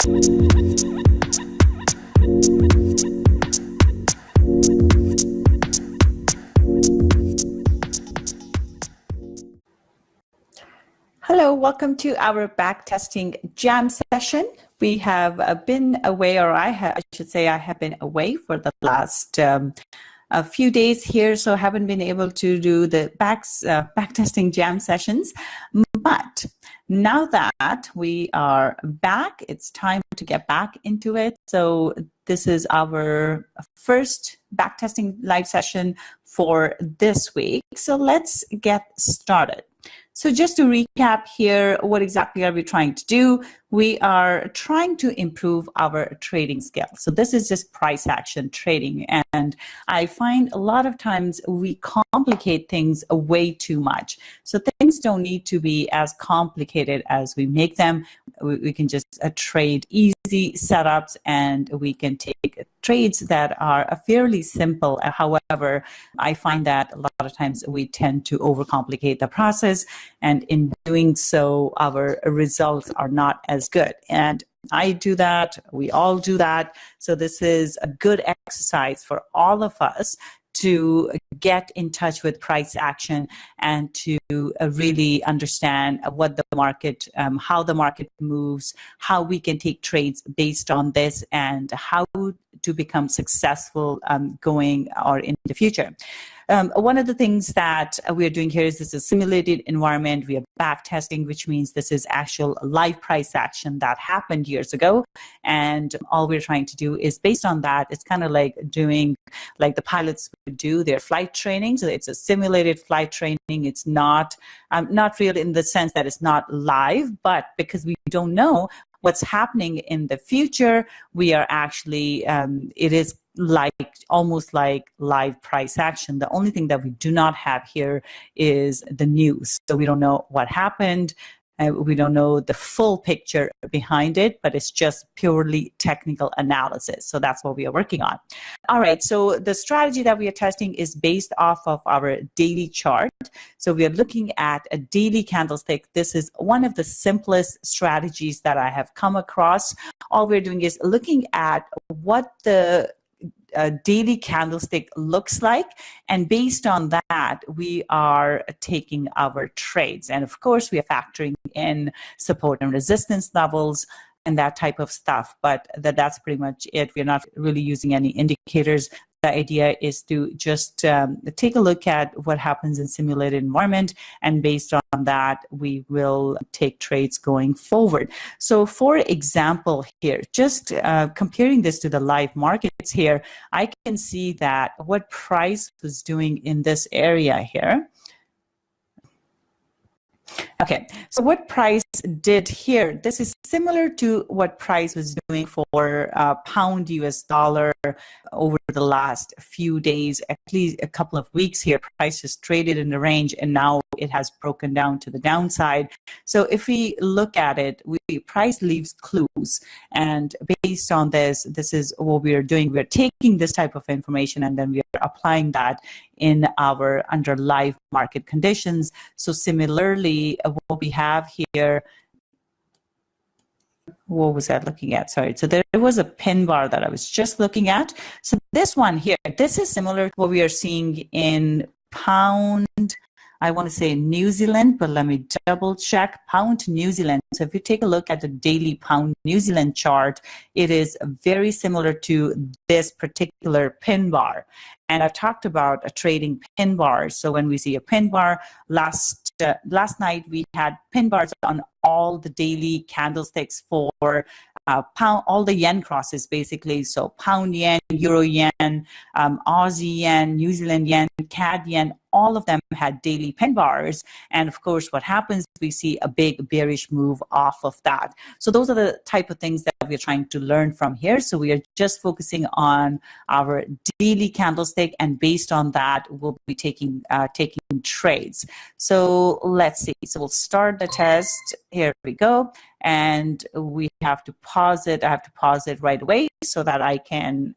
Hello, welcome to our backtesting jam session. We have been away, or I should say I have been away for the last a few days here, so I haven't been able to do the backtesting jam sessions. But now that we are back, it's time to get back into it. So this is our first backtesting live session for this week. So let's get started. So just to recap here, what exactly are we trying to do? We are trying to improve our trading skills. So this is just price action trading. And I find a lot of times we complicate things way too much. So things don't need to be as complicated as we make them. We can just trade easy setups, and we can take trades that are fairly simple. However, I find that a lot of times we tend to overcomplicate the process, and in doing so, our results are not as good. And I do that, we all do that. So this is a good exercise for all of us to get in touch with price action and to really understand what the market, how the market moves, how we can take trades based on this, and how to become successful going or in the future. One of the things that we're doing here is this is a simulated environment. We are back testing, which means this is actual live price action that happened years ago. And all we're trying to do is based on that, it's kind of like doing like the pilots would do their flight training. So it's a simulated flight training. It's not real in the sense that it's not live, but because we don't know what's happening in the future, we are actually, it is almost like live price action. The only thing that we do not have here is the news. So we don't know what happened. We don't know the full picture behind it, but it's just purely technical analysis. So that's what we are working on. All right, so the strategy that we are testing is based off of our daily chart. So we are looking at a daily candlestick. This is one of the simplest strategies that I have come across. All we're doing is looking at what the daily candlestick looks like, and based on that we are taking our trades, and of course we are factoring in support and resistance levels and that type of stuff, but that's pretty much it. We're not really using any indicators. The idea is to just take a look at what happens in simulated environment, and based on that, we will take trades going forward. So for example here, just comparing this to the live markets here, I can see that what price was doing in this area here. Okay, so what price did here, this is similar to what price was doing for pound US dollar over the last few days, at least a couple of weeks here. Price has traded in the range, and now it has broken down to the downside. So if we look at it, price leaves clues, and based on this is what we are doing. We're taking this type of information and then we are applying that in our under live market conditions. So similarly, what we have here, what was I looking at? Sorry. So there was a pin bar that I was just looking at. So this one here, this is similar to what we are seeing in pound, I want to say New Zealand, but let me double check. Pound New Zealand. So if you take a look at the daily pound New Zealand chart, it is very similar to this particular pin bar. And I've talked about a trading pin bars. So when we see a pin bar, last night we had pin bars on all the daily candlesticks for pound, all the yen crosses basically. So pound yen, euro yen, Aussie yen, New Zealand yen, CAD yen, all of them had daily pin bars. And of course, what happens, we see a big bearish move off of that. So those are the type of things that we're trying to learn from here. So we are just focusing on our daily candlestick, and based on that, we'll be taking trades. So let's see. So we'll start the test. Here we go. And we have to pause it. I have to pause it right away so that I can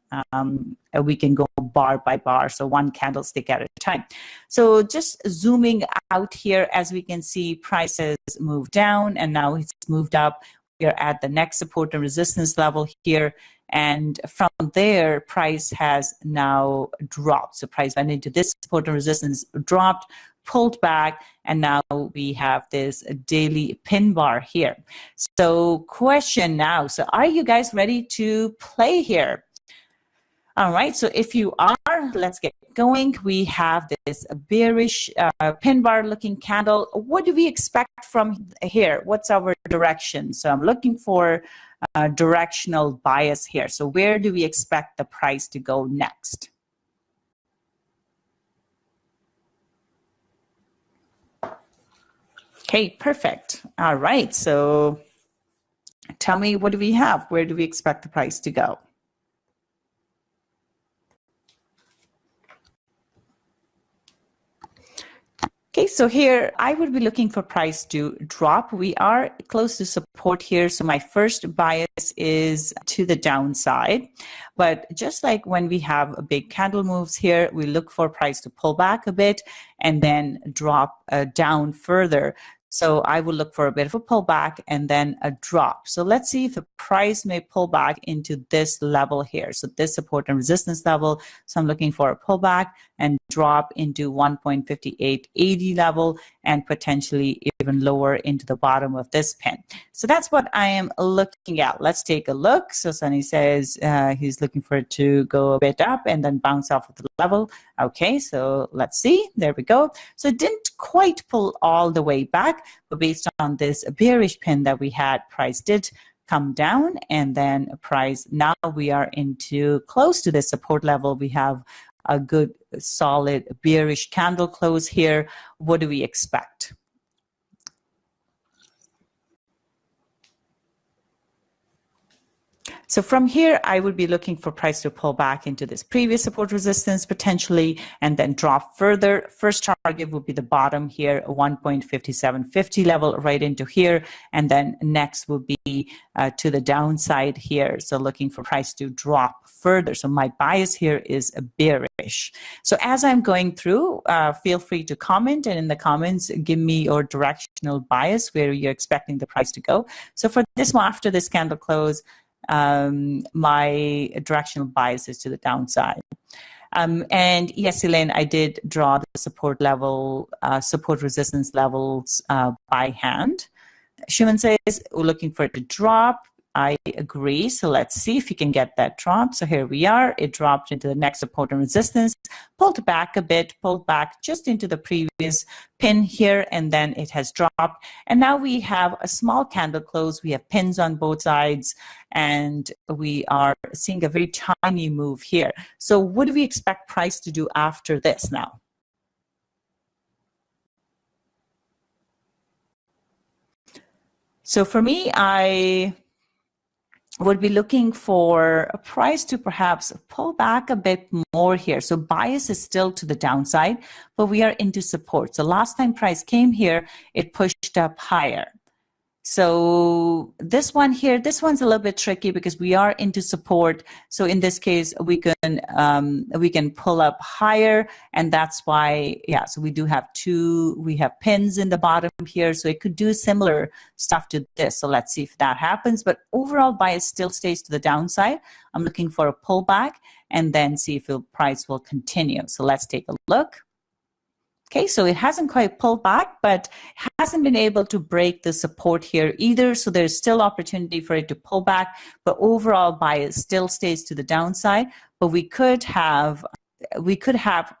we can go bar by bar, so one candlestick at a time. So just zooming out here, as we can see, prices move down and now it's moved up. are at the next support and resistance level here. And from there, price has now dropped. So price went into this support and resistance, dropped, pulled back, and now we have this daily pin bar here. So question now, so are you guys ready to play here? All right, so if you are, let's get going. We have this bearish pin bar looking candle. What do we expect from here? What's our direction? So I'm looking for directional bias here. So where do we expect the price to go next? Okay, perfect. All right, so tell me, what do we have? Where do we expect the price to go? Okay, so here I would be looking for price to drop. We are close to support here, so my first bias is to the downside. But just like when we have big candle moves here, we look for price to pull back a bit and then drop down further. So I will look for a bit of a pullback and then a drop. So let's see if the price may pull back into this level here. So this support and resistance level. So I'm looking for a pullback and drop into 1.5880 level and potentially even lower into the bottom of this pin. So that's what I am looking at. Let's take a look. So Sunny says he's looking for it to go a bit up and then bounce off of the level. Okay, so let's see. There we go. So it didn't quite pull all the way back, but based on this bearish pin that we had, price did come down, and then price, now we are into close to the support level. We have a good solid bearish candle close here. What do we expect? So from here, I would be looking for price to pull back into this previous support resistance potentially and then drop further. First target would be the bottom here, 1.5750 level right into here. And then next would be to the downside here. So looking for price to drop further. So my bias here is bearish. So as I'm going through, feel free to comment, and in the comments, give me your directional bias where you're expecting the price to go. So for this one, after this candle close, my directional bias is to the downside. And yes, Elaine, I did draw the support level, support resistance levels by hand. Shuman says we're looking for it to drop. I agree. So let's see if you can get that drop. So here we are. It dropped into the next support and resistance, pulled back a bit, pulled back just into the previous pin here, and then it has dropped. And now we have a small candle close. We have pins on both sides, and we are seeing a very tiny move here. So what do we expect price to do after this now? So for me, I would be looking for a price to perhaps pull back a bit more here. So bias is still to the downside, but we are into support. So last time price came here, it pushed up higher. So this one here, this one's a little bit tricky because we are into support. So in this case, we can pull up higher, and that's why, yeah, so we do have we have pins in the bottom here. So it could do similar stuff to this. So let's see if that happens. But overall bias still stays to the downside. I'm looking for a pullback and then see if the price will continue. So let's take a look. Okay, so it hasn't quite pulled back, but hasn't been able to break the support here either. So there's still opportunity for it to pull back, but overall bias still stays to the downside. But we could have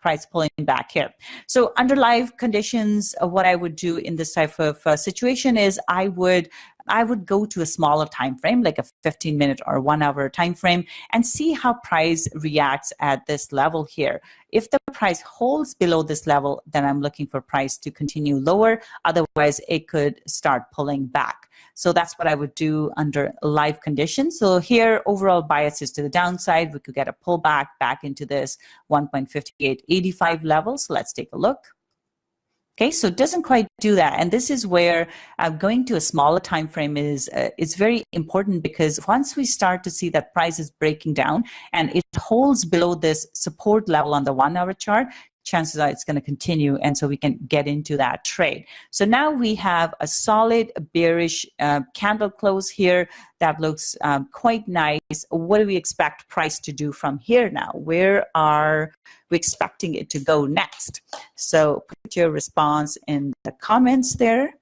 price pulling back here. So under live conditions, what I would do in this type of situation is I would go to a smaller time frame, like a 15-minute or 1-hour time frame, and see how price reacts at this level here. If the price holds below this level, then I'm looking for price to continue lower. Otherwise, it could start pulling back. So that's what I would do under live conditions. So here, overall bias is to the downside. We could get a pullback back into this 1.5885 level. So let's take a look. Okay, so it doesn't quite do that, and this is where going to a smaller time frame is very important, because once we start to see that price is breaking down and it holds below this support level on the 1-hour chart, chances are it's going to continue, and so we can get into that trade. So now we have a solid bearish candle close here that looks quite nice. What do we expect price to do from here now? Where are we expecting it to go next? So put your response in the comments there.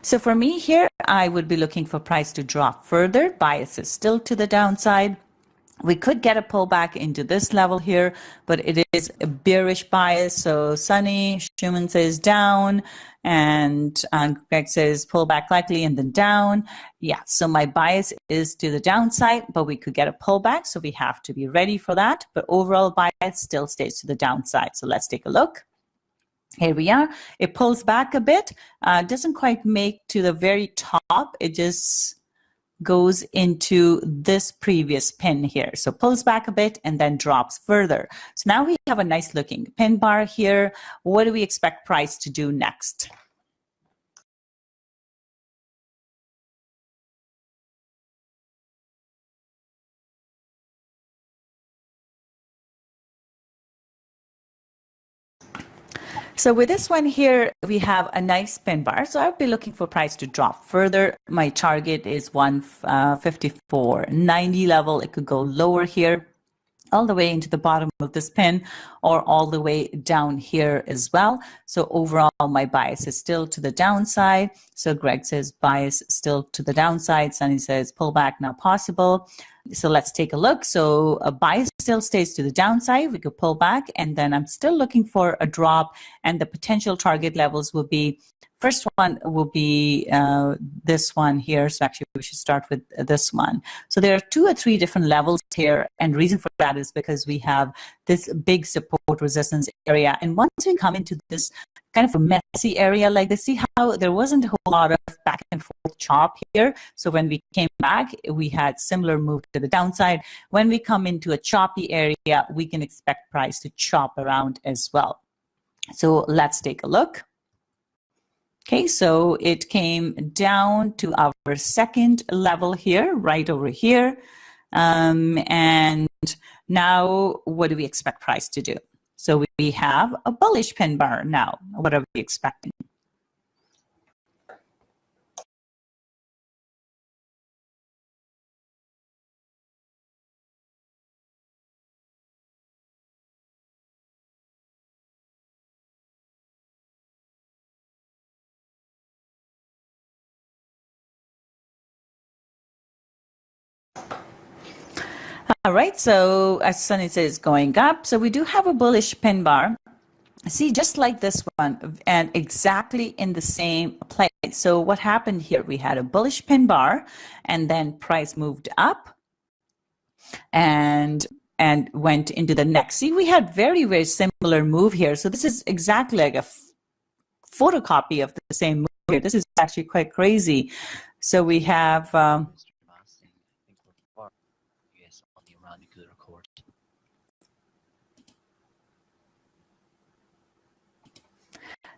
So for me here, I would be looking for price to drop further. Bias is still to the downside. We could get a pullback into this level here, but it is a bearish bias. So Sunny, Schumann says down, and Greg says pullback likely and then down. Yeah, so my bias is to the downside, but we could get a pullback, so we have to be ready for that. But overall bias still stays to the downside. So let's take a look. Here we are. It pulls back a bit. Doesn't quite make to the very top. It just goes into this previous pin here. So pulls back a bit and then drops further. So now we have a nice looking pin bar here. What do we expect price to do next? So with this one here, we have a nice pin bar. So I'll be looking for price to drop further. My target is 154.90 level. It could go lower here, all the way into the bottom of this pin, or all the way down here as well. So overall, my bias is still to the downside. So Greg says bias still to the downside. Sunny says pullback not possible. So let's take a look. So a bias still stays to the downside. We could pull back, and then I'm still looking for a drop, and the potential target levels will be, first one will be this one here. So actually we should start with this one. So there are 2 or 3 different levels here, and reason for that is because we have this big support resistance area. And once we come into this kind of a messy area like this, see how there wasn't a whole lot of back and forth chop here. So when we came back, we had similar move to the downside. When we come into a choppy area, we can expect price to chop around as well. So let's take a look. Okay, so it came down to our second level here, right over here. And now what do we expect price to do? So we have a bullish pin bar now. What are we expecting? All right, so as Sunny says, going up. So we do have a bullish pin bar. See, just like this one, and exactly in the same place. So what happened here? We had a bullish pin bar, and then price moved up and went into the next. See, we had very, very similar move here. So this is exactly like a photocopy of the same move here. This is actually quite crazy. So we have...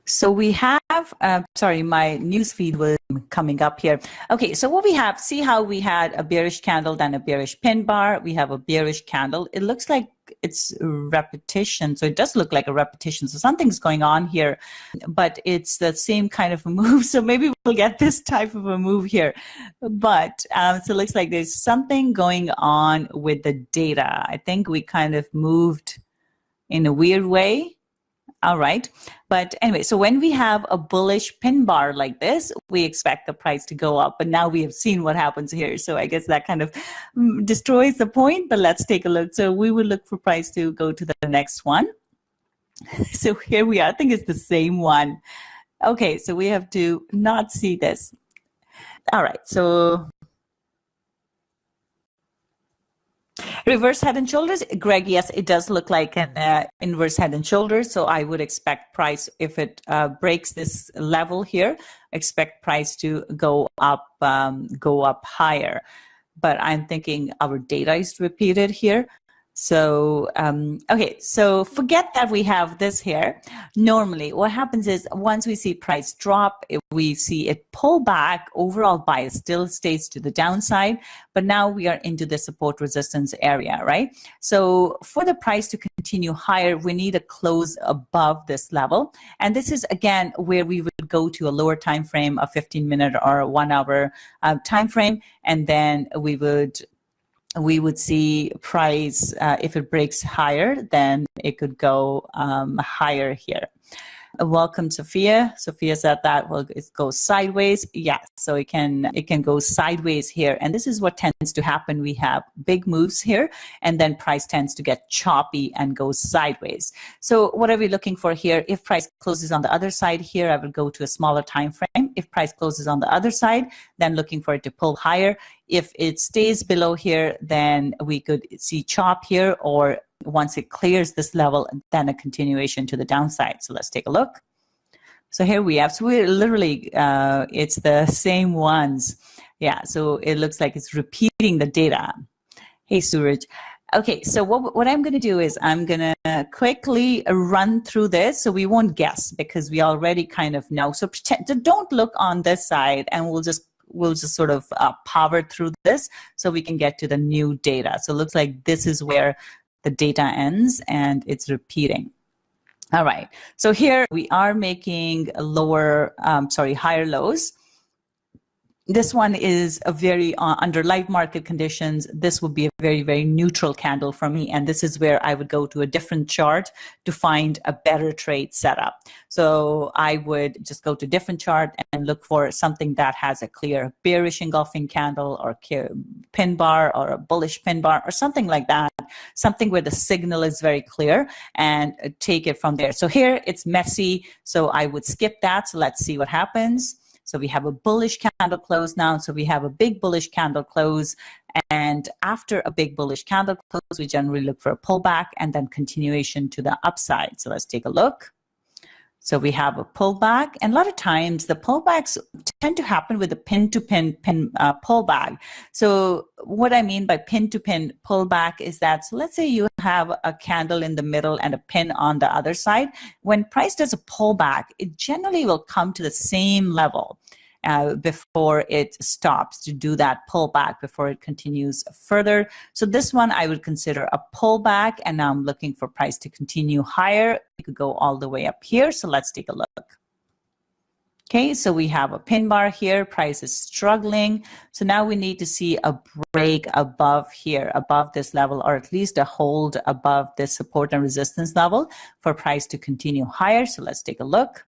So we have, sorry, my news feed was coming up here. Okay, so what we have, see how we had a bearish candle, then a bearish pin bar. We have a bearish candle. It looks like it's repetition. So it does look like a repetition. So something's going on here, but it's the same kind of a move. So maybe we'll get this type of a move here. But so it looks like there's something going on with the data. I think we kind of moved in a weird way. All right. But anyway, so when we have a bullish pin bar like this, we expect the price to go up. But now we have seen what happens here. So I guess that kind of destroys the point. But let's take a look. So we will look for price to go to the next one. So here we are. I think it's the same one. Okay. So we have to not see this. All right. So reverse head and shoulders, Greg, yes, it does look like an inverse head and shoulders. So I would expect price, if it breaks this level here, expect price to go up higher. But I'm thinking our data is repeated here. So, okay, so forget that we have this here. Normally, what happens is once we see price drop, if we see it pull back, overall bias still stays to the downside, but now we are into the support resistance area, right? So for the price to continue higher, we need a close above this level. And this is, again, where we would go to a lower time frame, a 15-minute or a 1-hour time frame, and then we would see price, if it breaks higher, then it could go higher here. Welcome, Sophia. Sophia said that it goes sideways. Yes, so it can go sideways here, and this is what tends to happen. We have big moves here, and then price tends to get choppy and goes sideways. So what are we looking for here? If price closes on the other side here, I would go to a smaller time frame. If price closes on the other side, then looking for it to pull higher. If it stays below here, then we could see chop here, or once it clears this level, then a continuation to the downside. So let's take a look. So here we have, so we're literally, it's the same ones. Yeah, so it looks like it's repeating the data. Hey, Suraj. Okay, so what I'm going to do is I'm going to quickly run through this, so we won't guess because we already kind of know. So don't look on this side, and we'll just sort of power through this so we can get to the new data. So it looks like this is where the data ends and it's repeating. All right, so here we are making higher lows. This one is a very, under live market conditions, this would be a very, very neutral candle for me. And this is where I would go to a different chart to find a better trade setup. So I would just go to a different chart and look for something that has a clear bearish engulfing candle or pin bar or a bullish pin bar or something like that. Something where the signal is very clear, and take it from there. So here it's messy, so I would skip that. So let's see what happens. So we have a bullish candle close now. So we have a big bullish candle close. And after a big bullish candle close, we generally look for a pullback and then continuation to the upside. So let's take a look. So we have a pullback, and a lot of times the pullbacks tend to happen with a pin-to-pin pullback. So what I mean by pin-to-pin pullback is that, so let's say you have a candle in the middle and a pin on the other side. When price does a pullback, it generally will come to the same level before it stops to do that pullback, before it continues further. So this one I would consider a pullback, and now I'm looking for price to continue higher. It could go all the way up here. So let's take a look. Okay, so we have a pin bar here. Price is struggling. So now we need to see a break above here, above this level, or at least a hold above this support and resistance level for price to continue higher. So let's take a look.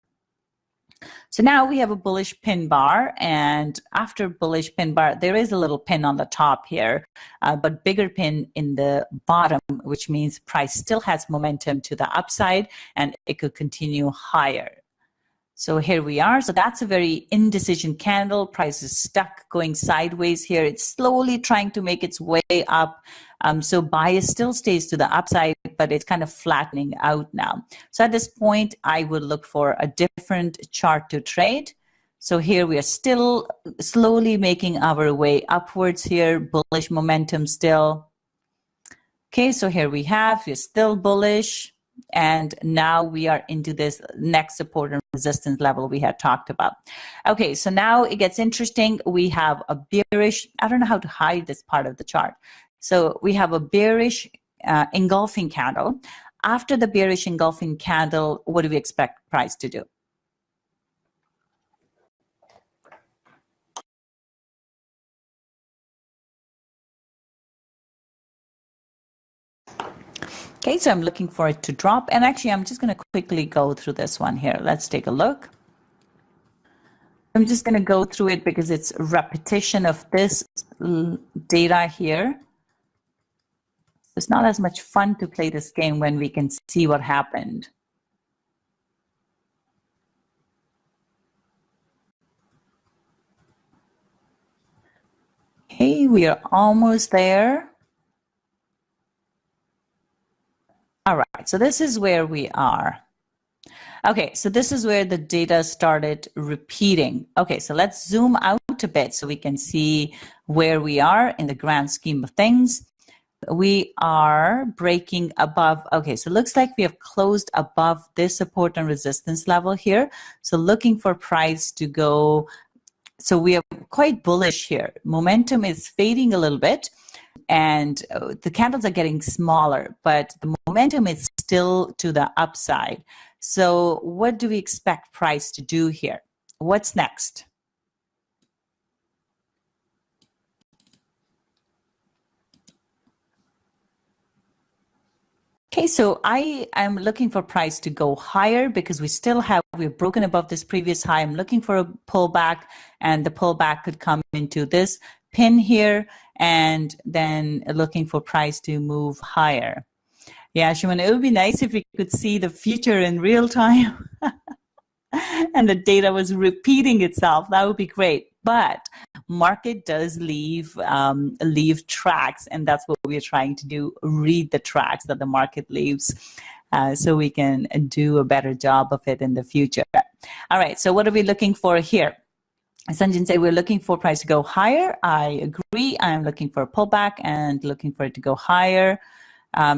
So now we have a bullish pin bar, and after bullish pin bar, there is a little pin on the top here, but bigger pin in the bottom, which means price still has momentum to the upside and it could continue higher. So here we are. So that's a very indecision candle. Price is stuck going sideways here. It's slowly trying to make its way up. So bias still stays to the upside, but it's kind of flattening out now. So at this point, I would look for a different chart to trade. So here we are still slowly making our way upwards here. Bullish momentum still. Okay, so here we're still bullish. And now we are into this next support and resistance level we had talked about. Okay, so now it gets interesting. We have a bearish, I don't know how to hide this part of the chart. So we have a bearish engulfing candle. After the bearish engulfing candle, what do we expect price to do? Okay, so I'm looking for it to drop. And actually, I'm just going to quickly go through this one here. Let's take a look. I'm just going to go through it because it's a repetition of this data here. It's not as much fun to play this game when we can see what happened. Okay, we are almost there. All right, so this is where we are. Okay, so this is where the data started repeating. Okay, so let's zoom out a bit so we can see where we are in the grand scheme of things. we are breaking above. Okay, so it looks like we have closed above this support and resistance level here. So looking for price to go. So we are quite bullish here. Momentum is fading a little bit, and the candles are getting smaller, but the momentum is still to the upside. So what do we expect price to do here? What's next? Okay, so I am looking for price to go higher because we've broken above this previous high. I'm looking for a pullback, and the pullback could come into this pin here, and then looking for price to move higher. Yeah, Shimon, it would be nice if we could see the future in real time and the data was repeating itself. That would be great. But market does leave tracks, and that's what we're trying to do, read the tracks that the market leaves, so we can do a better job of it in the future. All right, so what are we looking for here? Sanjin said we're looking for price to go higher. I agree. I'm looking for a pullback and looking for it to go higher.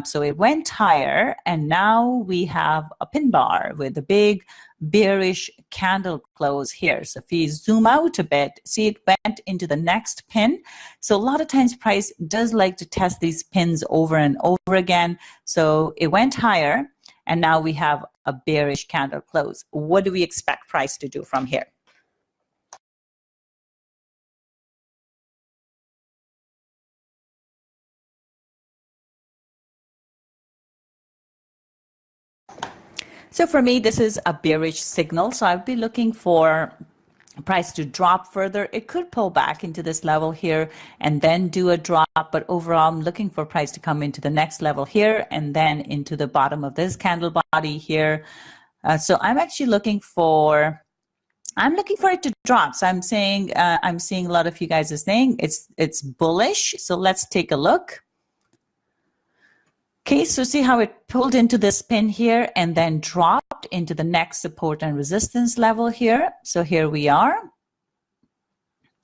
So it went higher, and now we have a pin bar with a big bearish candle close here. So if we zoom out a bit, see it went into the next pin. So a lot of times price does like to test these pins over and over again. So it went higher, and now we have a bearish candle close. What do we expect price to do from here? So for me, this is a bearish signal. So I'd be looking for price to drop further. It could pull back into this level here and then do a drop. But overall, I'm looking for price to come into the next level here and then into the bottom of this candle body here. So I'm actually looking for it to drop. So I'm seeing a lot of you guys are saying it's bullish. So let's take a look. Okay, so see how it pulled into this pin here and then dropped into the next support and resistance level here. So here we are.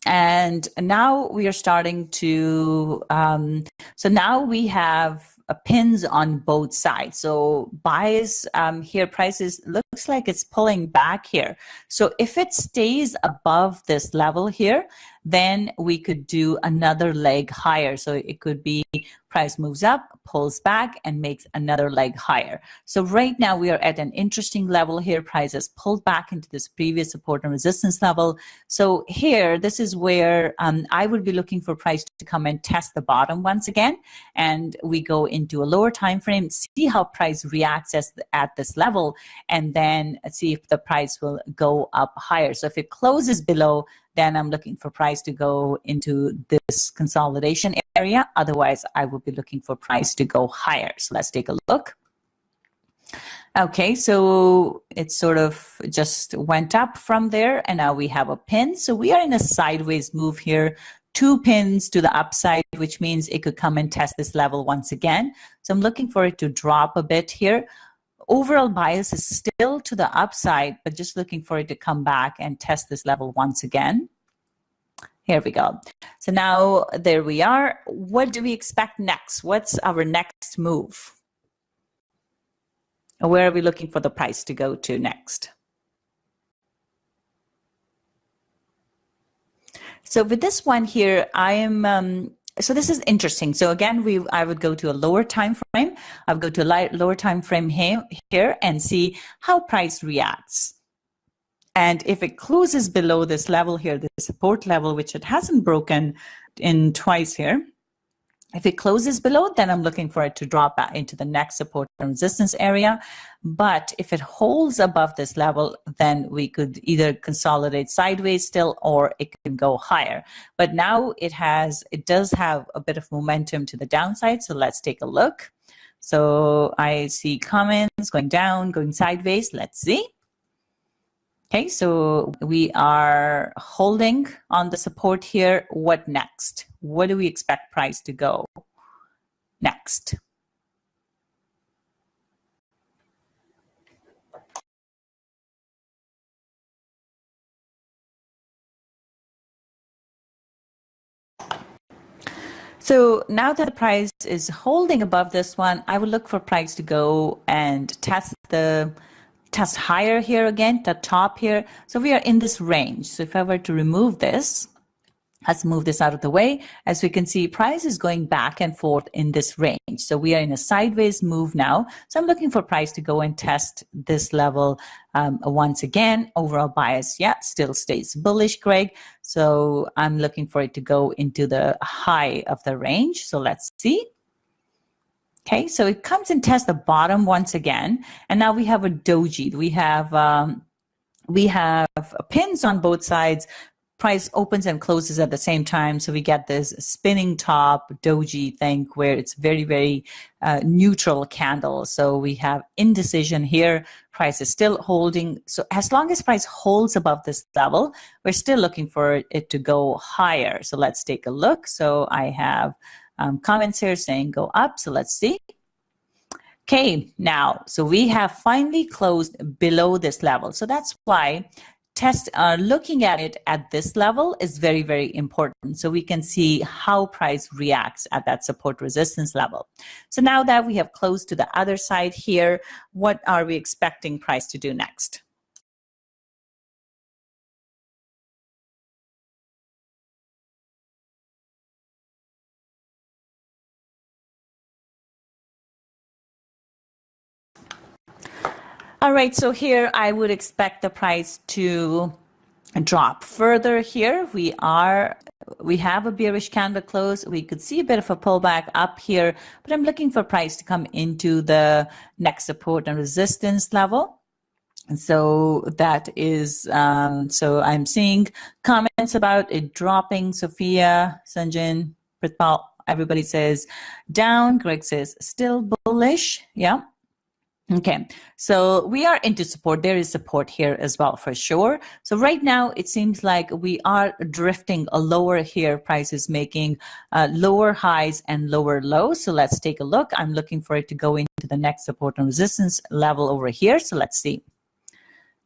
And now we are starting to, so now we have pins on both sides. So buys here, prices looks like it's pulling back here. So if it stays above this level here, then we could do another leg higher. So it could be price moves up, pulls back, and makes another leg higher. So right now we are at an interesting level here. Price has pulled back into this previous support and resistance level. So here, this is where I would be looking for price to come and test the bottom once again. And we go into a lower time frame, see how price reacts at this level, and then see if the price will go up higher. So if it closes below, then I'm looking for price to go into this consolidation area. Otherwise, I will be looking for price to go higher. So let's take a look. Okay, so it sort of just went up from there, and now we have a pin. So we are in a sideways move here, 2 pins to the upside, which means it could come and test this level once again. So I'm looking for it to drop a bit here. Overall bias is still to the upside, but just looking for it to come back and test this level once again. Here we go. So now there we are. What do we expect next? What's our next move? Where are we looking for the price to go to next? So with this one here, I am so this is interesting. So again, I would go to a lower time frame. I would go to a lower time frame here and see how price reacts. And if it closes below this level here, the support level, which it hasn't broken in twice here, if it closes below, then I'm looking for it to drop back into the next support and resistance area. But if it holds above this level, then we could either consolidate sideways still, or it can go higher. But now it does have a bit of momentum to the downside. So let's take a look. So I see comments going down, going sideways. Let's see. Okay, so we are holding on the support here. What next? What do we expect price to go next? So now that the price is holding above this one, I would look for price to go and test higher here again, the top here. So we are in this range. So if I were to remove this, let's move this out of the way. As we can see, price is going back and forth in this range. So we are in a sideways move now. So I'm looking for price to go and test this level once again. Overall bias, yeah, still stays bullish, Greg. So I'm looking for it to go into the high of the range. So let's see. Okay, so it comes and tests the bottom once again. And now we have a doji. We have pins on both sides. Price opens and closes at the same time. So we get this spinning top doji thing where it's very, very neutral candle. So we have indecision here. Price is still holding. So as long as price holds above this level, we're still looking for it to go higher. So let's take a look. So I have comments here saying go up. So let's see. Okay, now, so we have finally closed below this level. So that's why looking at it at this level is very, very important. So we can see how price reacts at that support resistance level. So now that we have closed to the other side here, what are we expecting price to do next? All right, so here I would expect the price to drop further here. We have a bearish candle close. We could see a bit of a pullback up here, but I'm looking for price to come into the next support and resistance level. And so that is, so I'm seeing comments about it dropping. Sophia, Sanjin, Pritpal, everybody says down. Greg says still bullish. Yeah. Okay, so we are into support. There is support here as well for sure. So right now it seems like we are drifting a lower here. Price is making lower highs and lower lows. So let's take a look. I'm looking for it to go into the next support and resistance level over here. So let's see.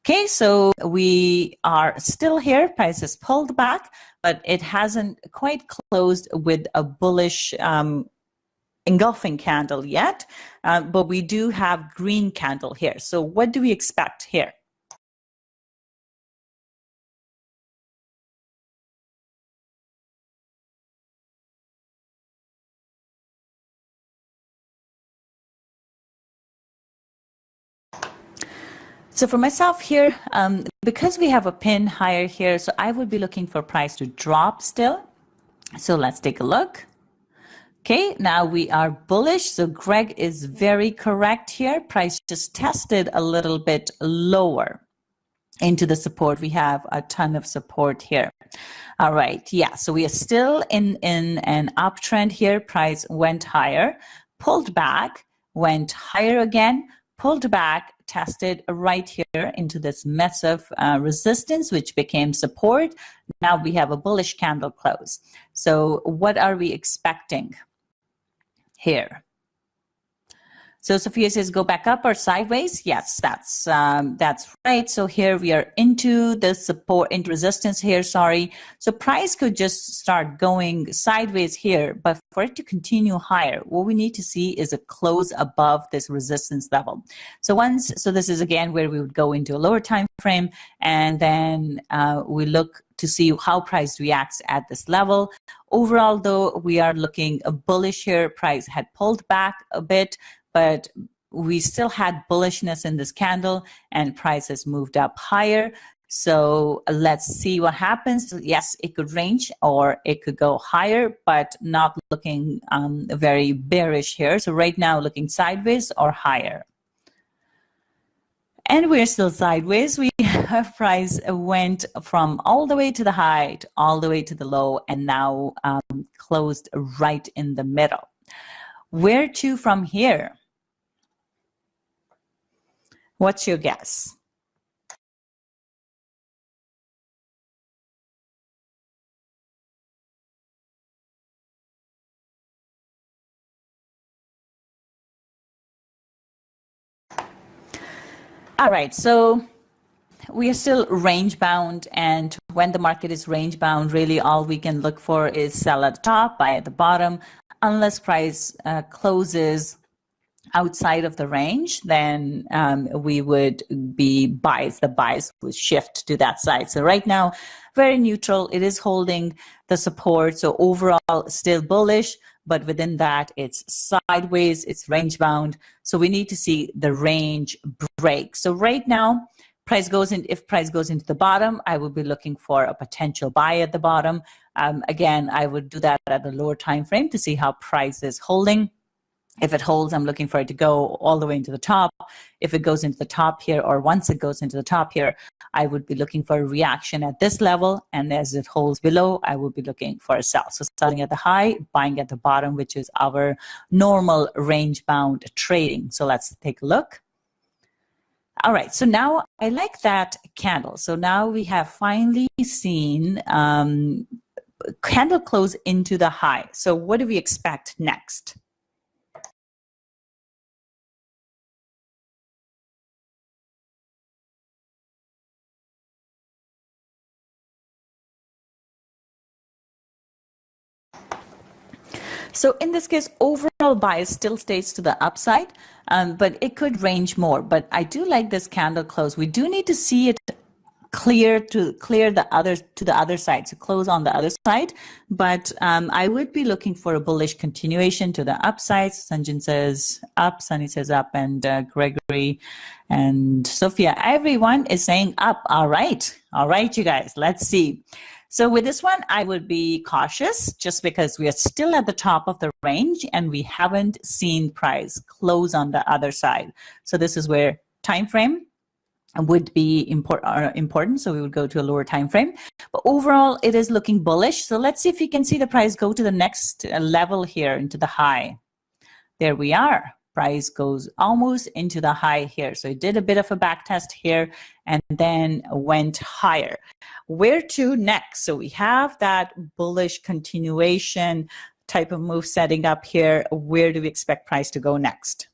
Okay, so we are still here. Price has pulled back, but it hasn't quite closed with a bullish engulfing candle yet, but we do have green candle here. So what do we expect here? So for myself here, because we have a pin higher here, so I would be looking for price to drop still. So let's take a look. Okay, now we are bullish. So Greg is very correct here. Price just tested a little bit lower into the support. We have a ton of support here. All right, yeah, so we are still in an uptrend here. Price went higher, pulled back, went higher again, pulled back, tested right here into this massive resistance, which became support. Now we have a bullish candle close. So what are we expecting here? So Sophia says, go back up or sideways. Yes, that's right. So here we are into the support, into resistance here, sorry. So price could just start going sideways here, but for it to continue higher, what we need to see is a close above this resistance level. So this is again where we would go into a lower time frame, and then we look to see how price reacts at this level. Overall, though, we are looking bullish here. Price had pulled back a bit, but we still had bullishness in this candle and price has moved up higher. So let's see what happens. Yes, it could range or it could go higher, but not looking very bearish here. So right now looking sideways or higher. And we're still sideways. We have price went from all the way to the high to all the way to the low and now closed right in the middle. Where to from here? What's your guess? All right, so we are still range bound, and when the market is range bound, really all we can look for is sell at the top, buy at the bottom. Unless price closes outside of the range, then we would be buys. The buys would shift to that side. So right now, very neutral. It is holding the support. So overall, still bullish, but within that, it's sideways, it's range bound. So we need to see the range break. So right now, if price goes into the bottom, I would be looking for a potential buy at the bottom. Again, I would do that at a lower time frame to see how price is holding. If it holds, I'm looking for it to go all the way into the top. If it goes into the top here, or once it goes into the top here, I would be looking for a reaction at this level. And as it holds below, I will be looking for a sell. So selling at the high, buying at the bottom, which is our normal range bound trading. So let's take a look. All right, so now I like that candle. So now we have finally seen candle close into the high. So what do we expect next? So in this case, overall bias still stays to the upside, but it could range more. But I do like this candle close. We do need to see it clear the other side, to close on the other side. But I would be looking for a bullish continuation to the upside. Sanjin says up, Sunny says up, and Gregory and Sophia, everyone is saying up. All right, you guys, let's see. So with this one, I would be cautious just because we are still at the top of the range and we haven't seen price close on the other side. So this is where time frame would be important. So we would go to a lower time frame. But overall, it is looking bullish. So let's see if you can see the price go to the next level here into the high. There we are. Price goes almost into the high here. So it did a bit of a back test here and then went higher. Where to next? So we have that bullish continuation type of move setting up here. Where do we expect price to go next?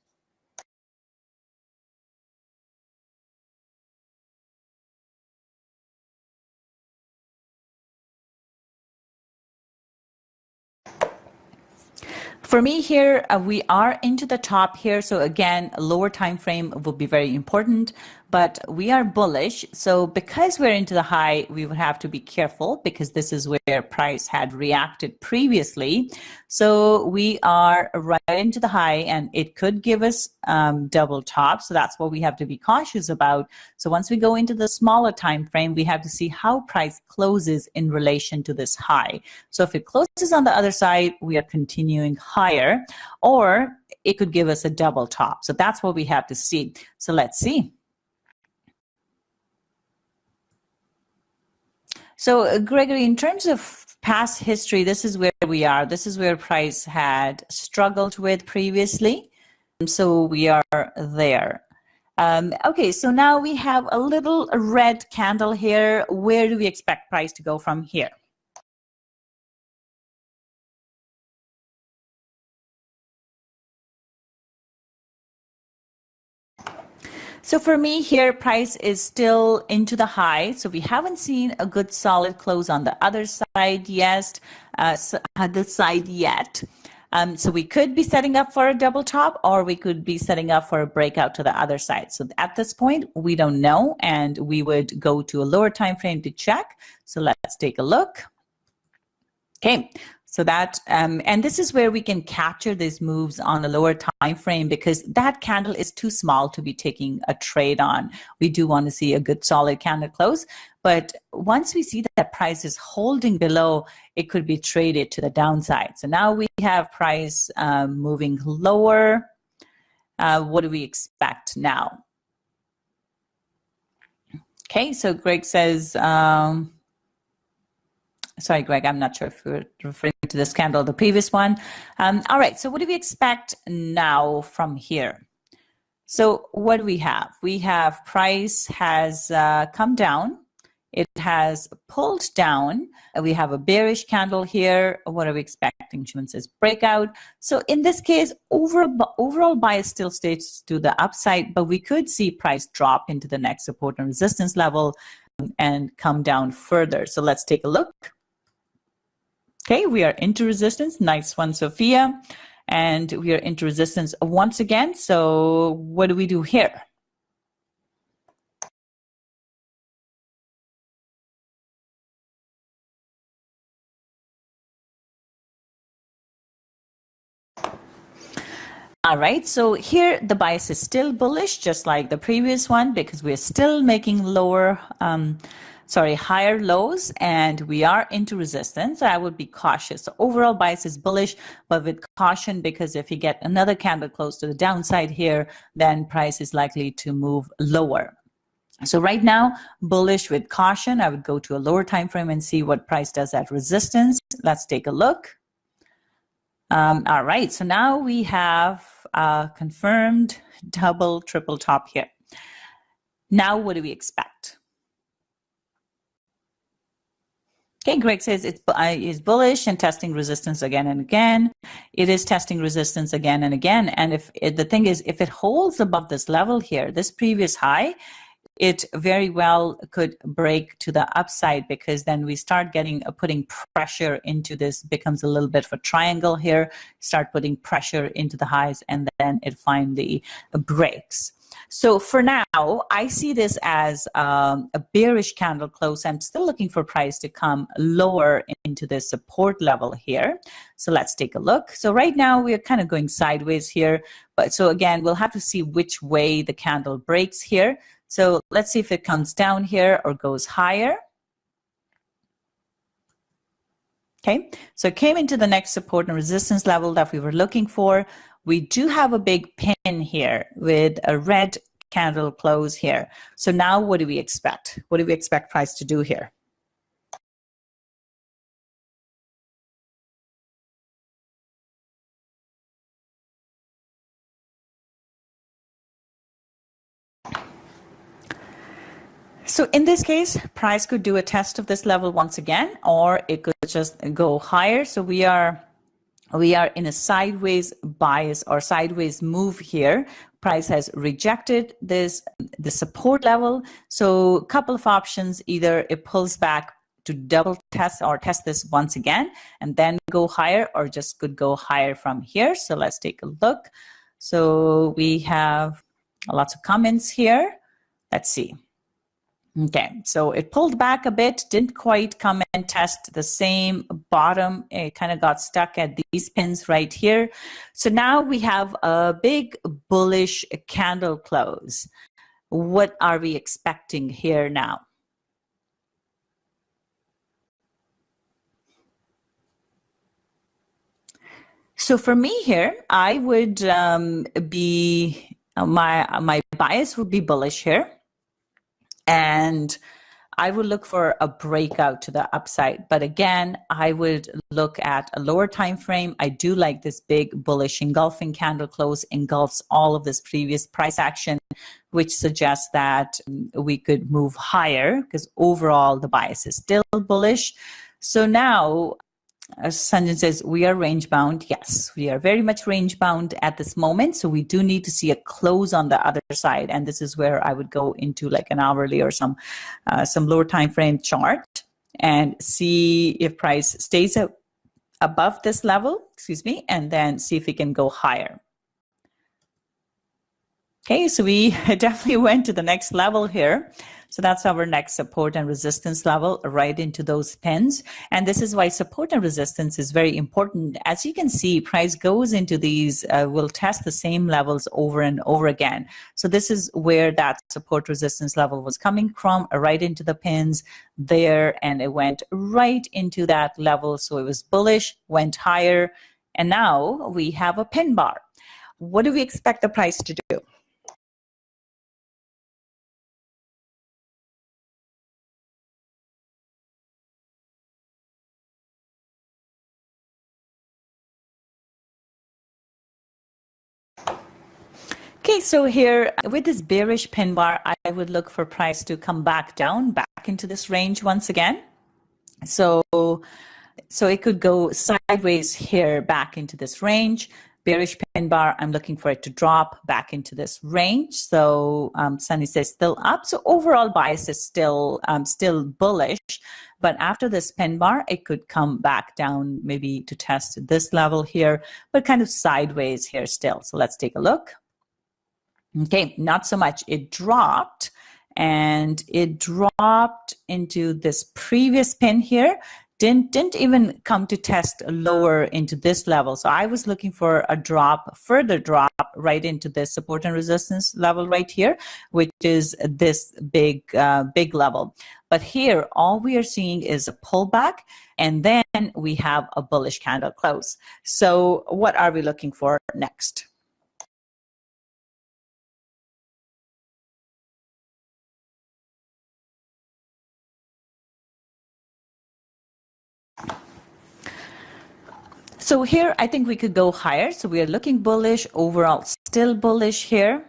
For me here, we are into the top here. So again, a lower time frame will be very important, but we are bullish. So because we're into the high, we would have to be careful because this is where price had reacted previously. So we are right into the high and it could give us double top. So that's what we have to be cautious about. So once we go into the smaller time frame, we have to see how price closes in relation to this high. So if it closes on the other side, we are continuing higher, or it could give us a double top. So that's what we have to see. So let's see. So Gregory, in terms of past history, this is where we are. This is where price had struggled with previously. So we are there. Okay, so now we have a little red candle here. Where do we expect price to go from here? So for me here, price is still into the high. So we haven't seen a good solid close on the other side yet. So we could be setting up for a double top, or we could be setting up for a breakout to the other side. So at this point, we don't know, and we would go to a lower time frame to check. So let's take a look. Okay, so that, and this is where we can capture these moves on a lower time frame because that candle is too small to be taking a trade on. We do want to see a good solid candle close, but once we see that price is holding below, it could be traded to the downside. So now we have price moving lower. What do we expect now? Okay, so Greg says, sorry, Greg, I'm not sure if you're referring to this candle, the previous one. All right, so what do we expect now from here? So what do we have? We have price has come down It has pulled down. We have a bearish candle here. What are we expecting? Shimon says breakout. So in this case, overall bias still stays to the upside, but we could see price drop into the next support and resistance level and come down further. So let's take a look. Okay, we are into resistance. Nice one, Sophia. And we are into resistance once again. So what do we do here? All right, so here the bias is still bullish, just like the previous one, because we're still making higher lows, and we are into resistance. I would be cautious. So overall bias is bullish, but with caution, because if you get another candle close to the downside here, then price is likely to move lower. So right now, bullish with caution. I would go to a lower time frame and see what price does at resistance. Let's take a look. All right, so now we have confirmed double, triple top here. Now, what do we expect? Okay, Greg says it's bullish and testing resistance again and again. It is testing resistance again and again. And the thing is, if it holds above this level here, this previous high, it very well could break to the upside, because then we start putting pressure into this, becomes a little bit of a triangle here, start putting pressure into the highs, and then it finally breaks. So for now, I see this as a bearish candle close. I'm still looking for price to come lower into the support level here. So let's take a look. So right now we're kind of going sideways here. But so again, we'll have to see which way the candle breaks here. So let's see if it comes down here or goes higher. Okay, so it came into the next support and resistance level that we were looking for. We do have a big pin here with a red candle close here. So now what do we expect? What do we expect price to do here? So in this case, price could do a test of this level once again, or it could just go higher. So we are in a sideways bias or sideways move here. Price has rejected the support level. So a couple of options: either it pulls back to double test or test this once again and then go higher, or just could go higher from here. So let's take a look. So we have lots of comments here. Let's see. Okay, so it pulled back a bit, didn't quite come and test the same bottom. It kind of got stuck at these pins right here. So now we have a big bullish candle close. What are we expecting here now? So for me here, I would be, my bias would be bullish here. And I would look for a breakout to the upside. But again, I would look at a lower time frame. I do like this big bullish engulfing candle close, engulfs all of this previous price action, which suggests that we could move higher, because overall the bias is still bullish. So now, as Sanjan says, we are range bound. Yes, we are very much range bound at this moment. So we do need to see a close on the other side. And this is where I would go into like an hourly or some lower time frame chart and see if price stays above this level, and then see if it can go higher. Okay, so we definitely went to the next level here. So that's our next support and resistance level, right into those pins. And this is why support and resistance is very important. As you can see, price goes into these, will test the same levels over and over again. So this is where that support resistance level was coming from, right into the pins there, and it went right into that level. So it was bullish, went higher, and now we have a pin bar. What do we expect the price to do? Okay, so here with this bearish pin bar, I would look for price to come back down, back into this range once again. So it could go sideways here back into this range. Bearish pin bar, I'm looking for it to drop back into this range. So Sunny says still up. So overall bias is still bullish. But after this pin bar, it could come back down maybe to test this level here, but kind of sideways here still. So let's take a look. Okay, not so much. It dropped, and it dropped into this previous pin here. Didn't even come to test lower into this level. So I was looking for a drop, further drop right into this support and resistance level right here, which is this big level. But here, all we are seeing is a pullback, and then we have a bullish candle close. So what are we looking for next? So here, I think we could go higher. So we are looking bullish, overall still bullish here.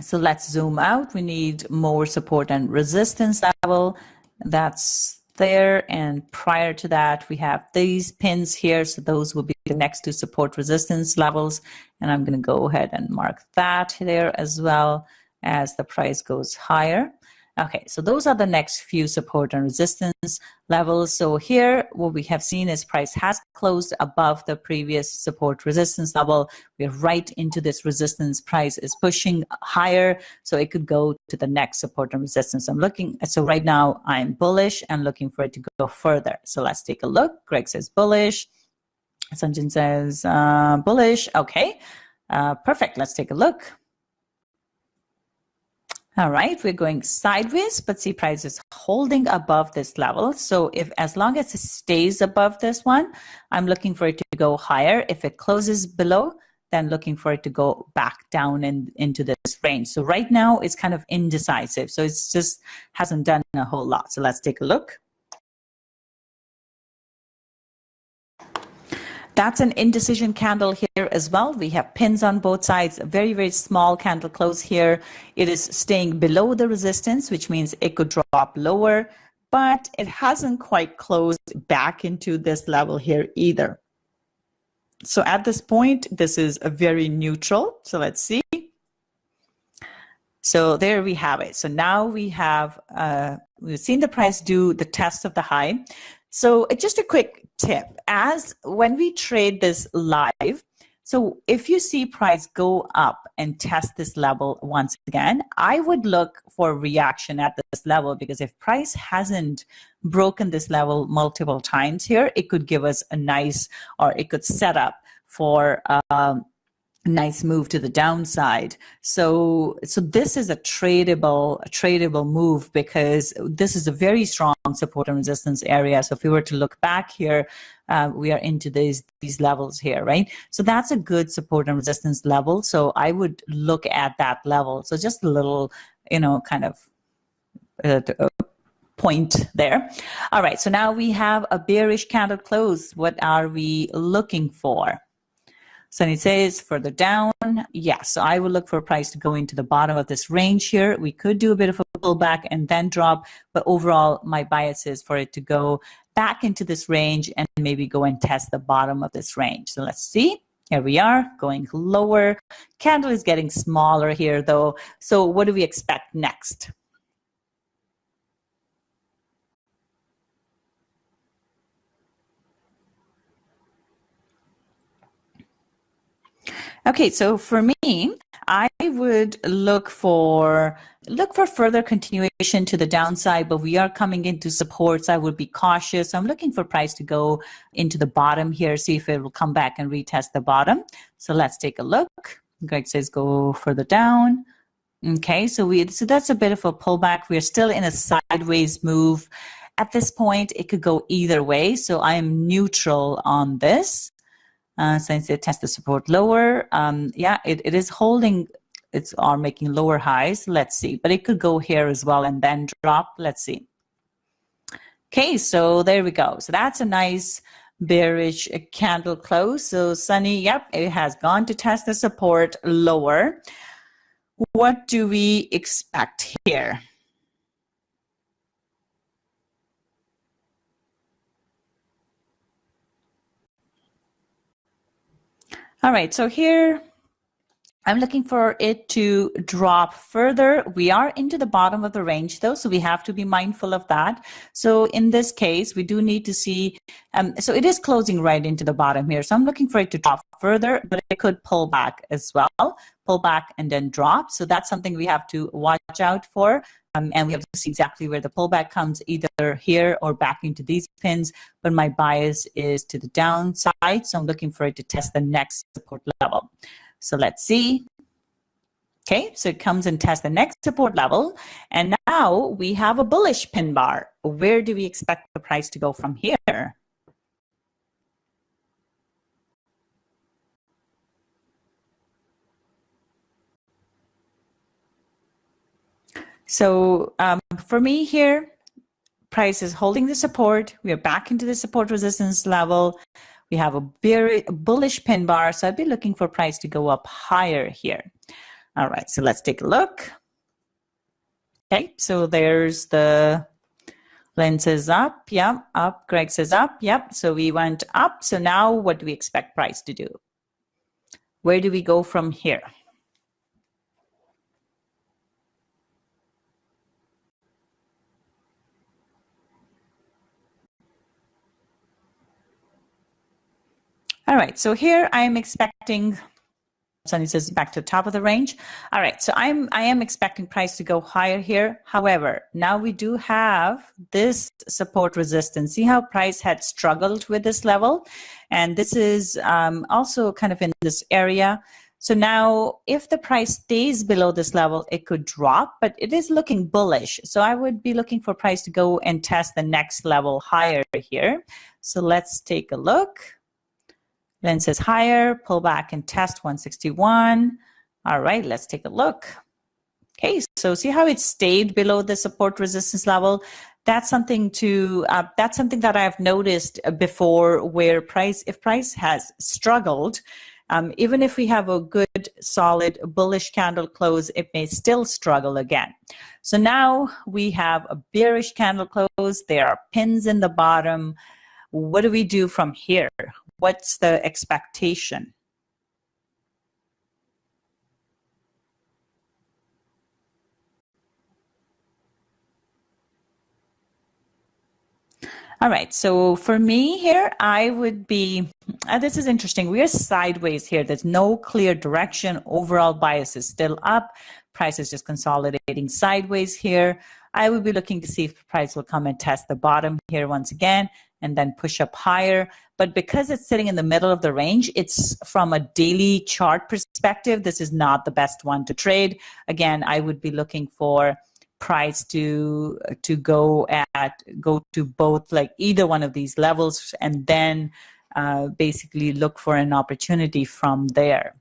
So let's zoom out. We need more support and resistance level. That's there. And prior to that, we have these pins here. So those will be the next two support resistance levels. And I'm going to go ahead and mark that there as well as the price goes higher. Okay, so those are the next few support and resistance levels. So here, what we have seen is price has closed above the previous support resistance level. We're right into this resistance. Price is pushing higher, so it could go to the next support and resistance. I'm looking, so right now I'm bullish and looking for it to go further. So let's take a look. Greg says bullish. Sanjin says bullish. Okay, perfect. Let's take a look. All right, we're going sideways, but see price is holding above this level. So if as long as it stays above this one, I'm looking for it to go higher. If it closes below, then looking for it to go back down into this range. So right now it's kind of indecisive. So it's just hasn't done a whole lot. So let's take a look. That's an indecision candle here as well. We have pins on both sides, a very, very small candle close here. It is staying below the resistance, which means it could drop lower, but it hasn't quite closed back into this level here either. So at this point, this is a very neutral. So let's see. So there we have it. So now we have, we've seen the price do the test of the high. So just a quick tip, as when we trade this live, so if you see price go up and test this level once again, I would look for reaction at this level, because if price hasn't broken this level multiple times here, it could give us a nice, or it could set up for nice move to the downside. So this is a tradable move, because this is a very strong support and resistance area. So if we were to look back here, we are into these levels here, right? So that's a good support and resistance level. So I would look at that level. So just a little, kind of point there. All right. So now we have a bearish candle close. What are we looking for? Sunny says further down. Yes, so I will look for a price to go into the bottom of this range here. We could do a bit of a pullback and then drop, but overall my bias is for it to go back into this range and maybe go and test the bottom of this range. So let's see. Here we are going lower. Candle is getting smaller here though. So what do we expect next? Okay, so for me, I would look for further continuation to the downside, but we are coming into supports. I would be cautious. I'm looking for price to go into the bottom here, see if it will come back and retest the bottom. So let's take a look. Greg says go further down. Okay, so that's a bit of a pullback. We're still in a sideways move. At this point, it could go either way. So I am neutral on this. Since it tests the support lower, yeah, it is holding, are making lower highs. Let's see, but it could go here as well and then drop. Let's see. Okay, so there we go. So that's a nice bearish candle close. So Sunny, yep, it has gone to test the support lower. what do we expect here? All right, so here I'm looking for it to drop further. We are into the bottom of the range though, so we have to be mindful of that. So in this case, we do need to see, so it is closing right into the bottom here. So I'm looking for it to drop further, but it could pull back as well, pull back and then drop. So that's something we have to watch out for. And we have to see exactly where the pullback comes, either here or back into these pins. But my bias is to the downside. So I'm looking for it to test the next support level. So let's see. Okay, so it comes and tests the next support level. And now we have a bullish pin bar. Where do we expect the price to go from here? So for me here, price is holding the support. We are back into the support resistance level. We have a very bullish pin bar. So I'd be looking for price to go up higher here. All right, so let's take a look. Okay, so there's the Len says up, yep, up. Greg says up, yep. So we went up. So now what do we expect price to do? Where do we go from here? All right, so here I'm expecting, Sunny says back to the top of the range. All right, so I am expecting price to go higher here. However, now we do have this support resistance. See how price had struggled with this level? And this is also kind of in this area. So now if the price stays below this level, it could drop, but it is looking bullish. So I would be looking for price to go and test the next level higher here. So let's take a look. Then says higher, pull back and test 161. All right, let's take a look. Okay, so see how it stayed below the support resistance level? That's something that I've noticed before, where if price has struggled, even if we have a good solid bullish candle close, it may still struggle again. So now we have a bearish candle close. There are pins in the bottom. What do we do from here? What's the expectation? All right, so for me here, I would be, this is interesting. We are sideways here. There's no clear direction. Overall bias is still up. Price is just consolidating sideways here. I would be looking to see if the price will come and test the bottom here once again and then push up higher. But because it's sitting in the middle of the range, it's from a daily chart perspective, this is not the best one to trade. Again, I would be looking for price to go to both, like either one of these levels, and then basically look for an opportunity from there.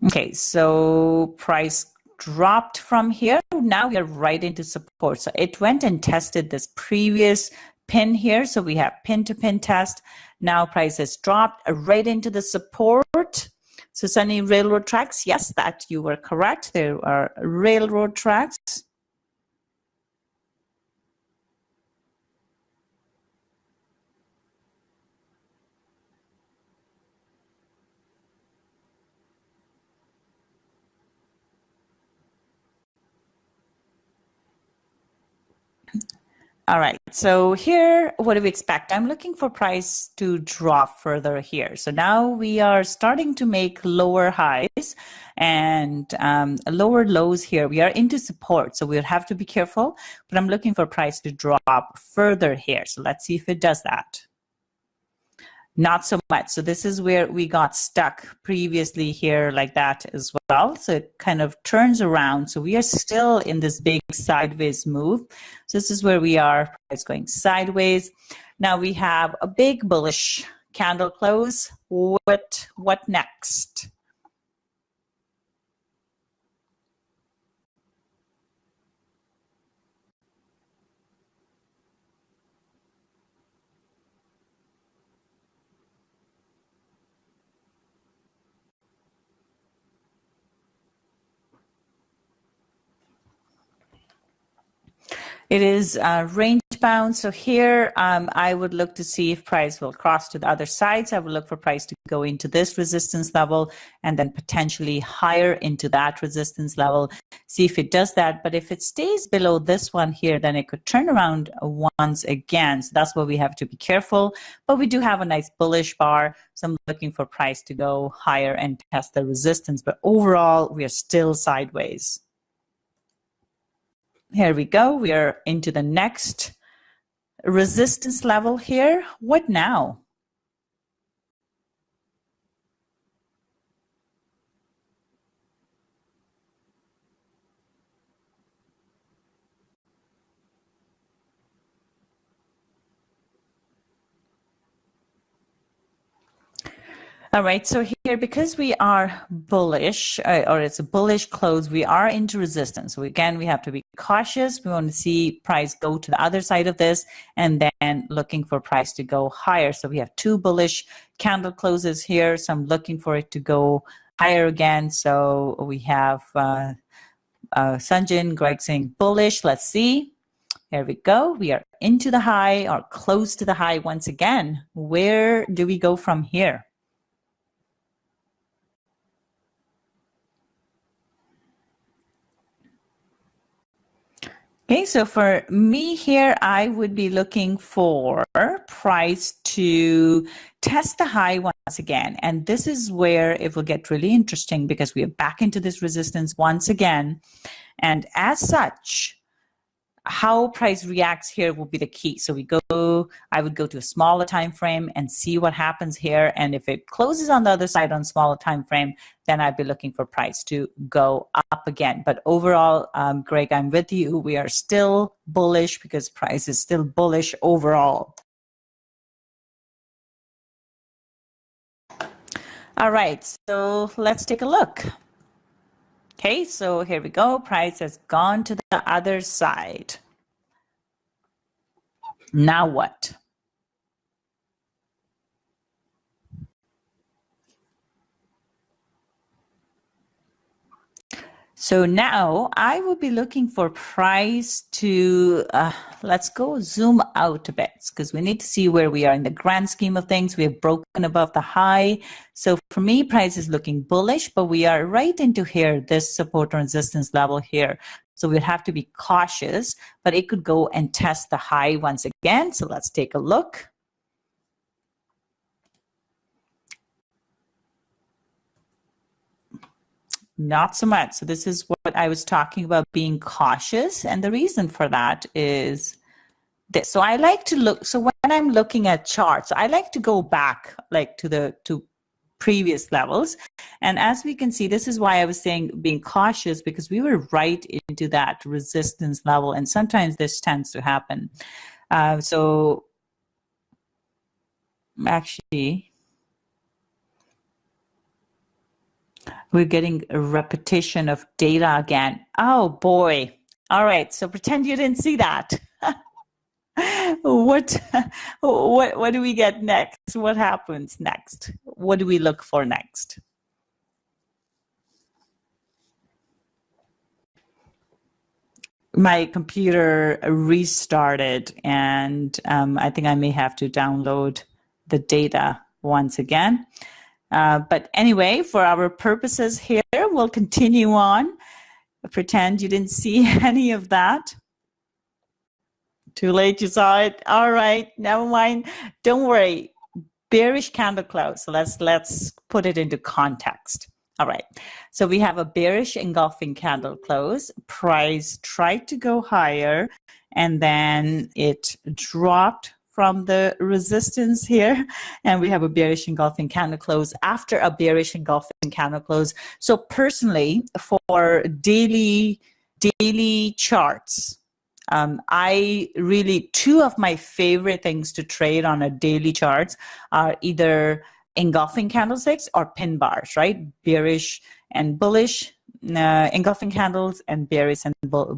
Okay, so price dropped from here. Now we are right into support. So it went and tested this previous pin here. So we have pin to pin test. Now price has dropped right into the support. So Sunny, railroad tracks, yes, that you were correct. There are railroad tracks. All right, so here, what do we expect? I'm looking for price to drop further here. So now we are starting to make lower highs and lower lows here. We are into support, so we'll have to be careful, but I'm looking for price to drop further here. So let's see if it does that. Not so much. So this is where we got stuck previously here, like that as well. So it kind of turns around. So we are still in this big sideways move. So this is where we are. It's going sideways. Now we have a big bullish candle close. What next? It is range bound. So here I would look to see if price will cross to the other side. So I would look for price to go into this resistance level and then potentially higher into that resistance level. See if it does that. But if it stays below this one here, then it could turn around once again. So that's where we have to be careful. But we do have a nice bullish bar. So I'm looking for price to go higher and test the resistance. But overall, we are still sideways. Here we go. We are into the next resistance level here. What now? All right, so here, because we are bullish, or it's a bullish close, we are into resistance. So again, we have to be cautious. We want to see price go to the other side of this and then looking for price to go higher. So we have two bullish candle closes here. So I'm looking for it to go higher again. So we have Sanjin, Greg saying bullish. Let's see. Here we go. We are into the high or close to the high once again. Where do we go from here? Okay, so for me here, I would be looking for price to test the high once again. And this is where it will get really interesting because we are back into this resistance once again. And as such, how price reacts here will be the key. So I would go to a smaller time frame and see what happens here. And if it closes on the other side on smaller time frame, then I'd be looking for price to go up again. But overall, Greg, I'm with you. We are still bullish because price is still bullish overall. All right, so let's take a look. Okay, so here we go. Price has gone to the other side. Now what? So now I would be looking for price to, let's go zoom out a bit because we need to see where we are in the grand scheme of things. We have broken above the high. So for me, price is looking bullish, but we are right into here, this support and resistance level here. So we'd have to be cautious, but it could go and test the high once again. So let's take a look. Not so much. So this is what I was talking about, being cautious. And the reason for that is this. So I like to look, so when I'm looking at charts, I like to go back like to previous levels. And as we can see, this is why I was saying being cautious, because we were right into that resistance level. And sometimes this tends to happen. So actually, we're getting a repetition of data again. Oh boy. All right. So pretend you didn't see that. What do we get next? What happens next? What do we look for next? My computer restarted, and I think I may have to download the data once again. But anyway, for our purposes here, we'll continue on. Pretend you didn't see any of that. Too late, you saw it. All right, never mind. Don't worry. Bearish candle close. So let's put it into context. All right. So we have a bearish engulfing candle close. Price tried to go higher, and then it dropped from the resistance here, and we have a bearish engulfing candle close after a bearish engulfing candle close. So personally, for daily charts, I really, two of my favorite things to trade on a daily charts are either engulfing candlesticks or pin bars, right? Bearish and bullish engulfing candles and bearish and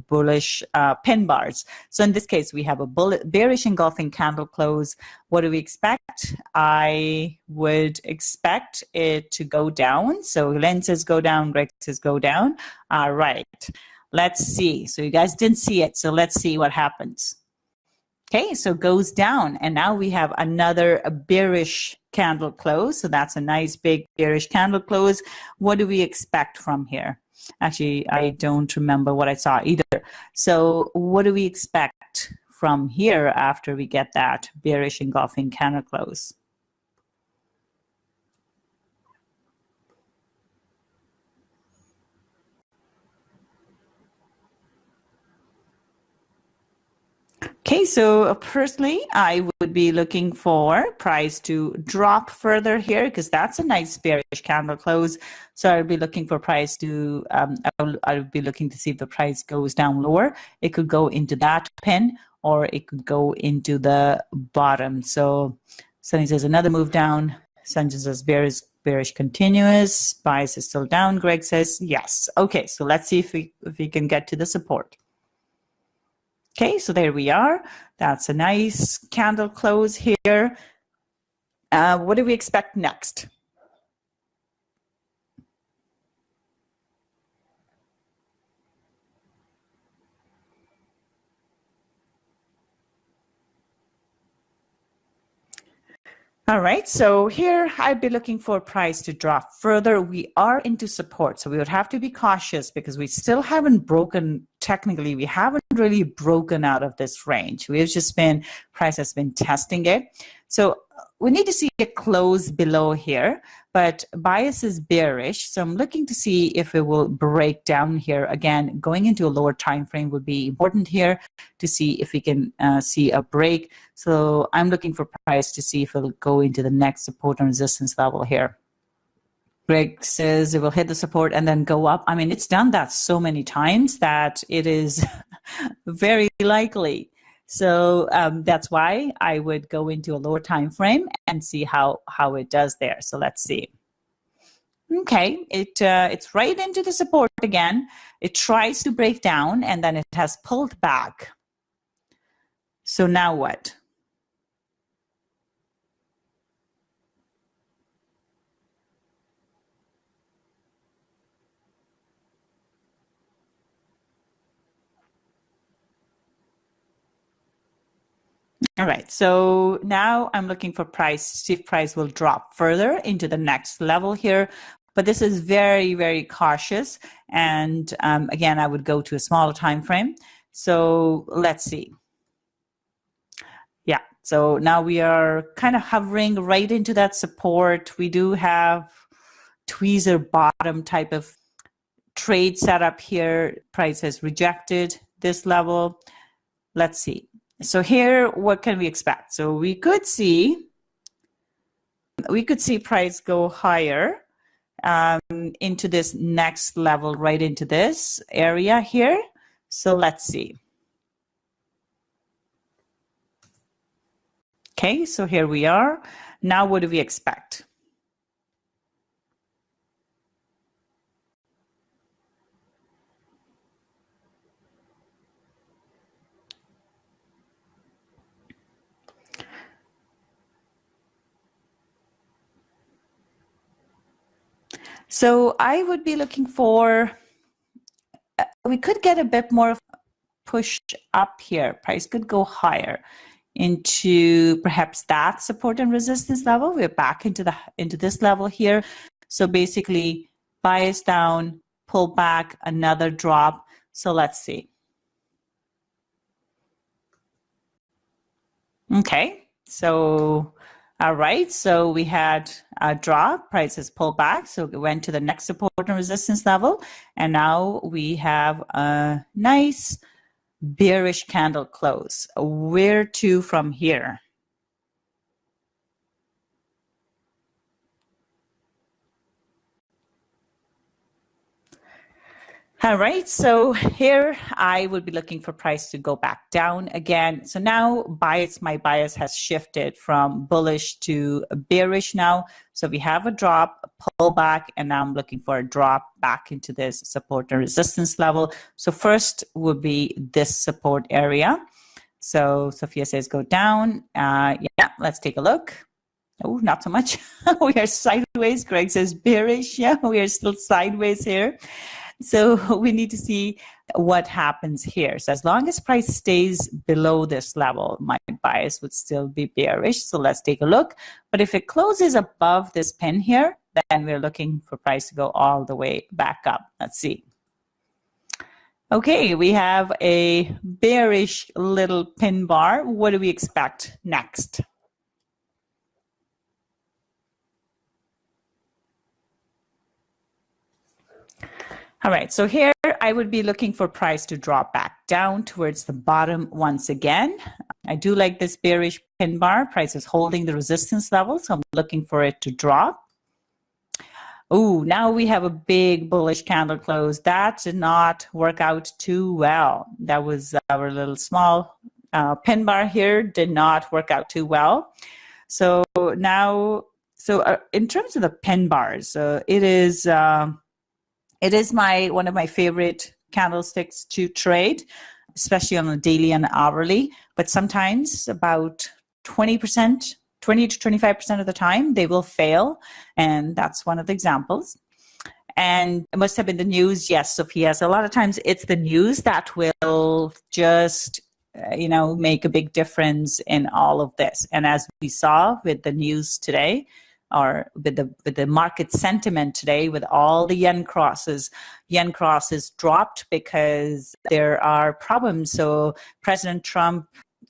bullish pin bars. So in this case, we have a bearish engulfing candle close. What do we expect? I would expect it to go down. So Len says go down, Greg says go down. All right. Let's see. So you guys didn't see it. So let's see what happens. Okay, so goes down. And now we have another bearish candle close. So that's a nice big bearish candle close. What do we expect from here? Actually, I don't remember what I saw either. So what do we expect from here after we get that bearish engulfing candle close? Okay, so personally, I would be looking for price to drop further here because that's a nice bearish candle close. So I'll be looking for price to, I'll be looking to see if the price goes down lower. It could go into that pin or it could go into the bottom. So Sunny says another move down. Sanjay says bearish continuous. Bias is still down. Greg says yes. Okay, so let's see if we can get to the support. Okay, so there we are. That's a nice candle close here. What do we expect next? All right, so here I'd be looking for price to drop further. We are into support, so we would have to be cautious because we still haven't broken, technically, we haven't really broken out of this range. We've just been, price has been testing it. So we need to see a close below here, but bias is bearish. So I'm looking to see if it will break down here. Again, going into a lower time frame would be important here to see if we can see a break. So I'm looking for price to see if it'll go into the next support and resistance level here. Greg says it will hit the support and then go up. I mean, it's done that so many times that it is very likely. So that's why I would go into a lower time frame and see how it does there. So let's see. Okay, it's right into the support again. It tries to break down and then it has pulled back. So now what? All right, so now I'm looking for price, see if price will drop further into the next level here. But this is very, very cautious. And again, I would go to a smaller time frame. So let's see. Yeah, so now we are kind of hovering right into that support. We do have tweezer bottom type of trade setup here. Price has rejected this level. Let's see. So here, what can we expect? So we could see price go higher into this next level, right into this area here. So let's see. Okay, so here we are. Now what do we expect? So I would be looking for, we could get a bit more push up here. Price could go higher into perhaps that support and resistance level. We're back into this level here. So basically bias down, pull back, another drop. So let's see. Okay, so all right, so we had a drop, prices pull back, so it went to the next support and resistance level, and now we have a nice bearish candle close. Where to from here? All right, so here I would be looking for price to go back down again. So now my bias has shifted from bullish to bearish now. So we have a drop, a pullback, and now I'm looking for a drop back into this support and resistance level. So first would be this support area. So Sophia says go down. Yeah, let's take a look. Oh, not so much. We are sideways. Greg says bearish. Yeah, we are still sideways here. So we need to see what happens here. So as long as price stays below this level, my bias would still be bearish. So let's take a look. But if it closes above this pin here, then we're looking for price to go all the way back up. Let's see. Okay, we have a bearish little pin bar. What do we expect next? All right, so here I would be looking for price to drop back down towards the bottom once again. I do like this bearish pin bar. Price is holding the resistance level, so I'm looking for it to drop. Oh, now we have a big bullish candle close. That did not work out too well. That was our little small pin bar here, did not work out too well. So now, in terms of the pin bars, it is one of my favorite candlesticks to trade, especially on a daily and hourly. But sometimes about 20 to 25% of the time, they will fail. And that's one of the examples. And it must have been the news. Yes, Sophia. So a lot of times it's the news that will just, make a big difference in all of this. And as we saw with the news today, or with the market sentiment today, with all the yen crosses dropped because there are problems. So President Trump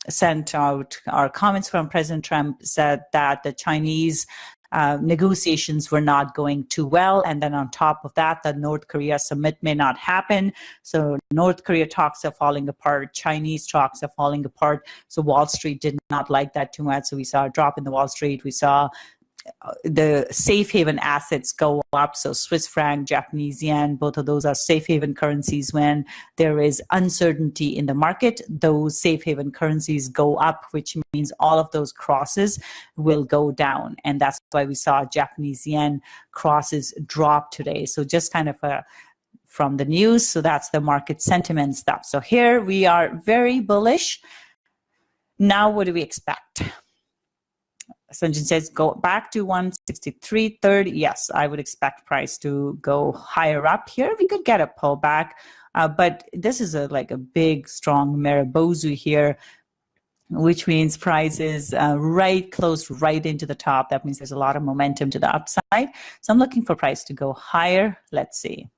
sent out, our comments from President Trump said that the Chinese negotiations were not going too well. And then on top of that, the North Korea summit may not happen. So North Korea talks are falling apart. Chinese talks are falling apart. So Wall Street did not like that too much. So we saw a drop in the Wall Street. We saw the safe haven assets go up. So Swiss franc, Japanese yen, both of those are safe haven currencies. When there is uncertainty in the market, those safe haven currencies go up, which means all of those crosses will go down. And that's why we saw Japanese yen crosses drop today. So just kind of from the news. So that's the market sentiment stuff. So here we are very bullish. Now, what do we expect? Sanjin says, go back to 163.30. Yes, I would expect price to go higher up here. We could get a pullback, but this is like a big, strong Maribozu here, which means price is close right into the top. That means there's a lot of momentum to the upside. So I'm looking for price to go higher. Let's see.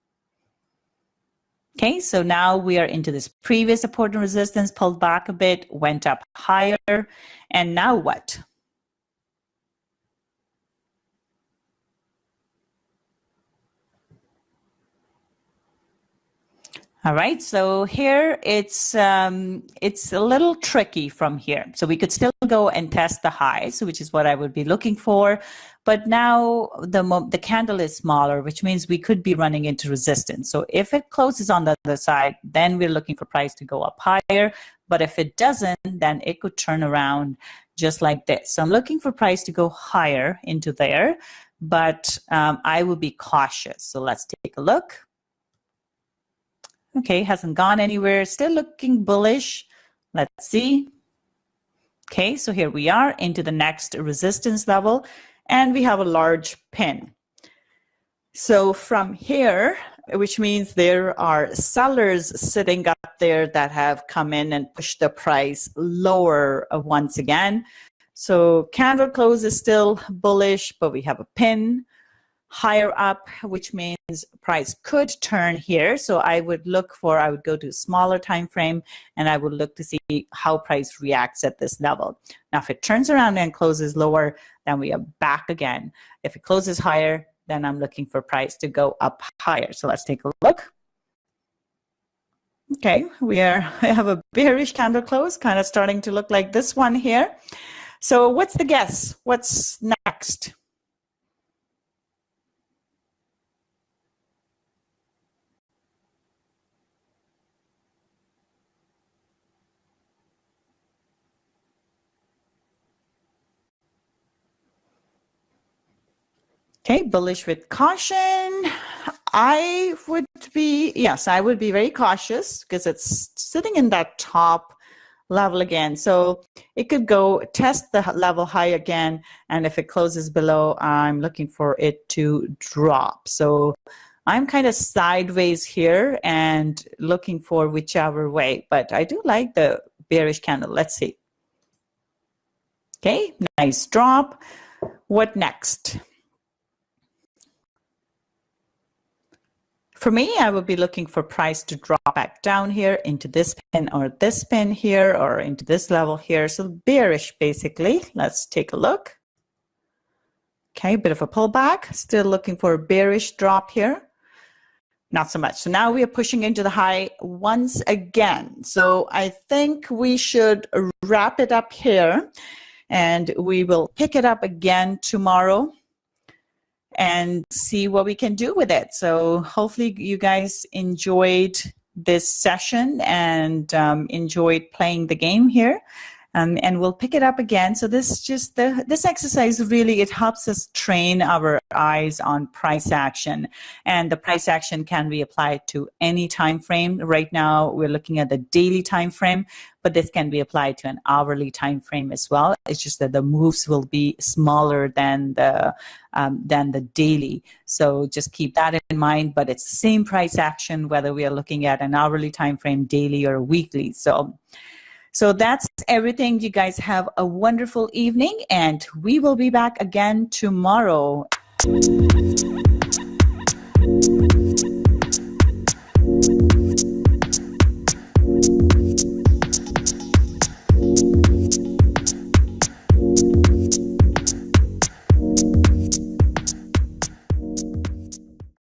Okay, so now we are into this previous support and resistance, pulled back a bit, went up higher, and now what? All right, so here it's a little tricky from here. So we could still go and test the highs, which is what I would be looking for. But now the candle is smaller, which means we could be running into resistance. So if it closes on the other side, then we're looking for price to go up higher. But if it doesn't, then it could turn around just like this. So I'm looking for price to go higher into there, but I will be cautious. So let's take a look. Okay, hasn't gone anywhere, still looking bullish. Let's see. Okay, so here we are into the next resistance level, and we have a large pin. So from here, which means there are sellers sitting up there that have come in and pushed the price lower once again. So candle close is still bullish, but we have a pin higher up, which means price could turn here. So I would go to a smaller time frame, and I would look to see how price reacts at this level. Now, if it turns around and closes lower, then we are back again. If it closes higher, then I'm looking for price to go up higher. So let's take a look. Okay, we have a bearish candle close, kind of starting to look like this one here. So what's the guess? What's next? Okay, bullish with caution. I would be very cautious because it's sitting in that top level again. So it could go test the level high again. And if it closes below, I'm looking for it to drop. So I'm kind of sideways here and looking for whichever way, but I do like the bearish candle. Let's see. Okay, nice drop. What next? For me, I would be looking for price to drop back down here into this pin or this pin here or into this level here. So bearish, basically. Let's take a look. Okay, a bit of a pullback. Still looking for a bearish drop here. Not so much. So now we are pushing into the high once again. So I think we should wrap it up here and we will pick it up again tomorrow and see what we can do with it. So hopefully you guys enjoyed this session and enjoyed playing the game here. And we'll pick it up again. So this exercise really, it helps us train our eyes on price action, and the price action can be applied to any time frame. Right now we're looking at the daily time frame, but this can be applied to an hourly time frame as well. It's just that the moves will be smaller than the daily. So just keep that in mind. But it's the same price action whether we are looking at an hourly time frame, daily, or weekly. So that's everything. You guys have a wonderful evening, and we will be back again tomorrow.